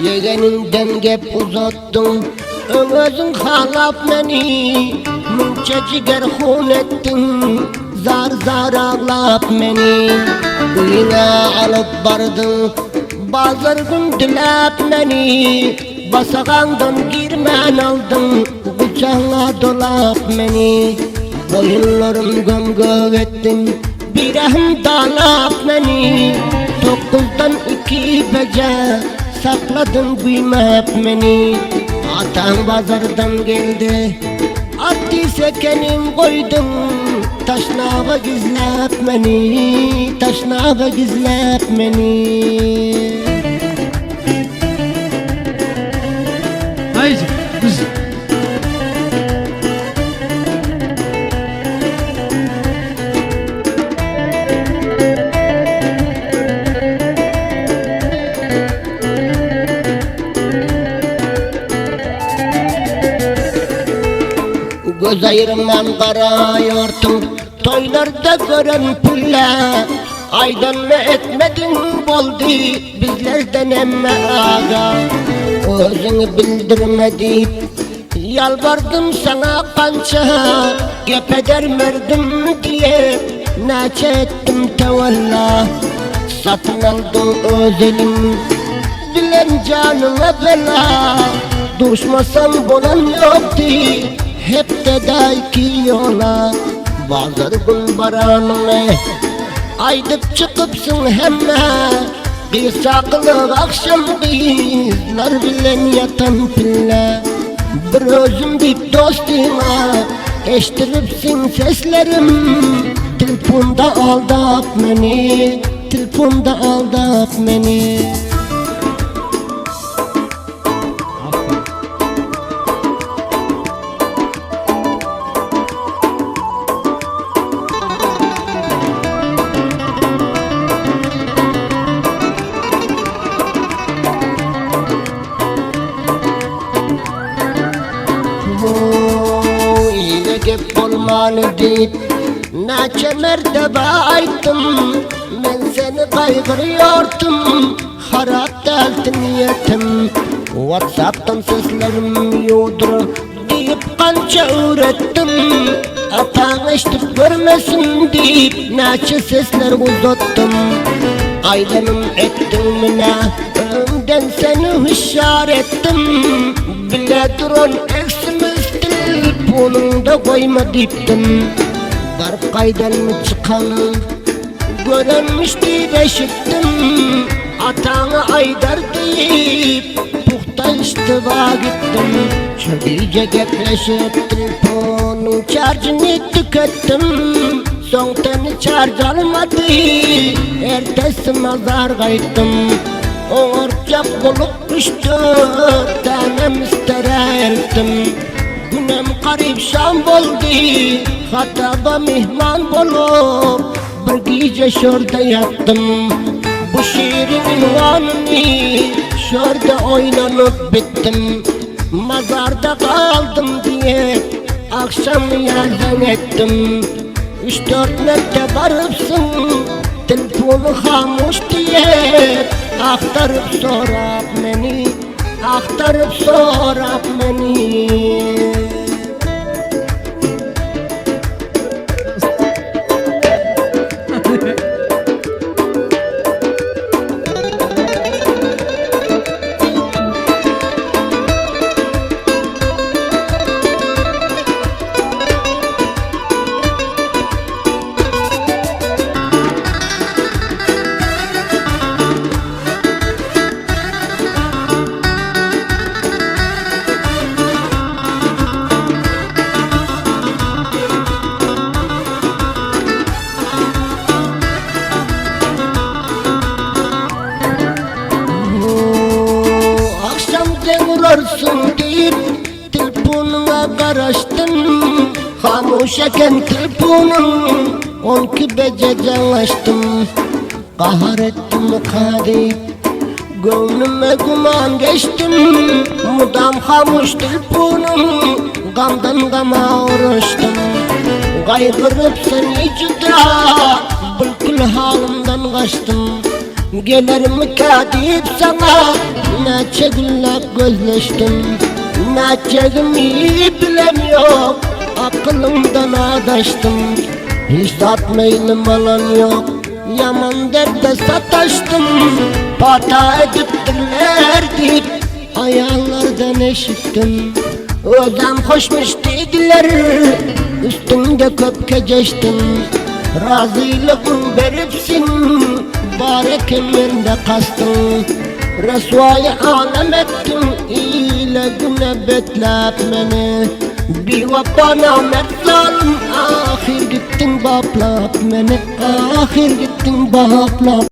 Yeğeninden gep uzattın, özün halap meni. Munça ciger hun ettin, zar zar ağlap meni. Uyuna alıp bardın, bazır gün dilep meni. Basağandan girmen aldın, bıçağına dolap meni. Boyunlarım gömgöv ettin, birahim dalap meni. 9'dan 2 bece sakladın kıymap meni. Atan bazardan geldi, attıysa kendin koydun. Taşnava gizlep meni, taşnava gizlep meni. Haydi kız. Göz ayırmam karayordum, toylarda gören pülle. Aydan mı etmedin boldu, bizlerden emme ağa. Özünü bildirmedi, yalvardım sana kança. Gepeder merdim diye, naçe ettim tevalla. Satın aldım özelim, bilen canıma bela. Düşmasam bolan yoktu, hep de dayki yola. Bazır gün baranına aydıp çıkıpsın hemme. Bir saklı akşam bizler bilen yatan pille. Bir özüm deyip dostuma eştiripsin seslerim. Telefonda aldap beni, telefonda aldap beni. Yine gep olmalı deyip naçe mertebe ayttım. Ben seni kaygırıyordum, harap deldi niyetim. Whatsapp'tan seslerim yoldur deyip kança öğrettim. Atan eşitip görmesin deyip naçe sesler uzattım. Ailemin ettin mi ne, önden seni hüşyar ettim. Bile duran eksimiz telefonunda koyma diptim. Garip kaydan mı çıkanı görenmiş deyip eşittim. Atağını Aydar deyip puhta istiva gittim. Çöğüce gepleşip telefonun şarjını tükettim. Soğuktan şarj almadı, ertesi mazar kayıttım. Orcak bulup düştü, tanem istererdim. Günem garip şam oldu, hataba mihman bulup bir gece şurada yattım. Bu şiirin ünvanını şurada oynanıp bittim. Mazarda kaldım diye akşam yardım ettim. 3-4 metre varıpsın, telefonu hamuş diye aktarıp sorap beni, aktarıp sorap beni. Vurursun deyip telefonuna karıştım. Hamuş eken telefonum 12 beceden açtım. Kahar ettim kadip gönlüme guman geçtim. Mudam hamuş telefonum, gamdan gama uğraştım. Kaygırıp seni cüda, bülkül halimden kaçtım. Gelirim kadip sana neçe günler gözleştim. Neçegimi bilemiyorum, aklımdan adaştım. Hiç satmayalım alan yok, yaman derde sataştım. Pata ediptirler deyip ayağlardan eşittim. Özem hoşmuş dediler, üstümde köp keceştim. Razılığın veripsin, bari kemirde kastın. Resvayı alem ettin, ile güne betlep beni. Bir vapana mertlalım, ahir gittin baplap beni. Ahir gittin baplap.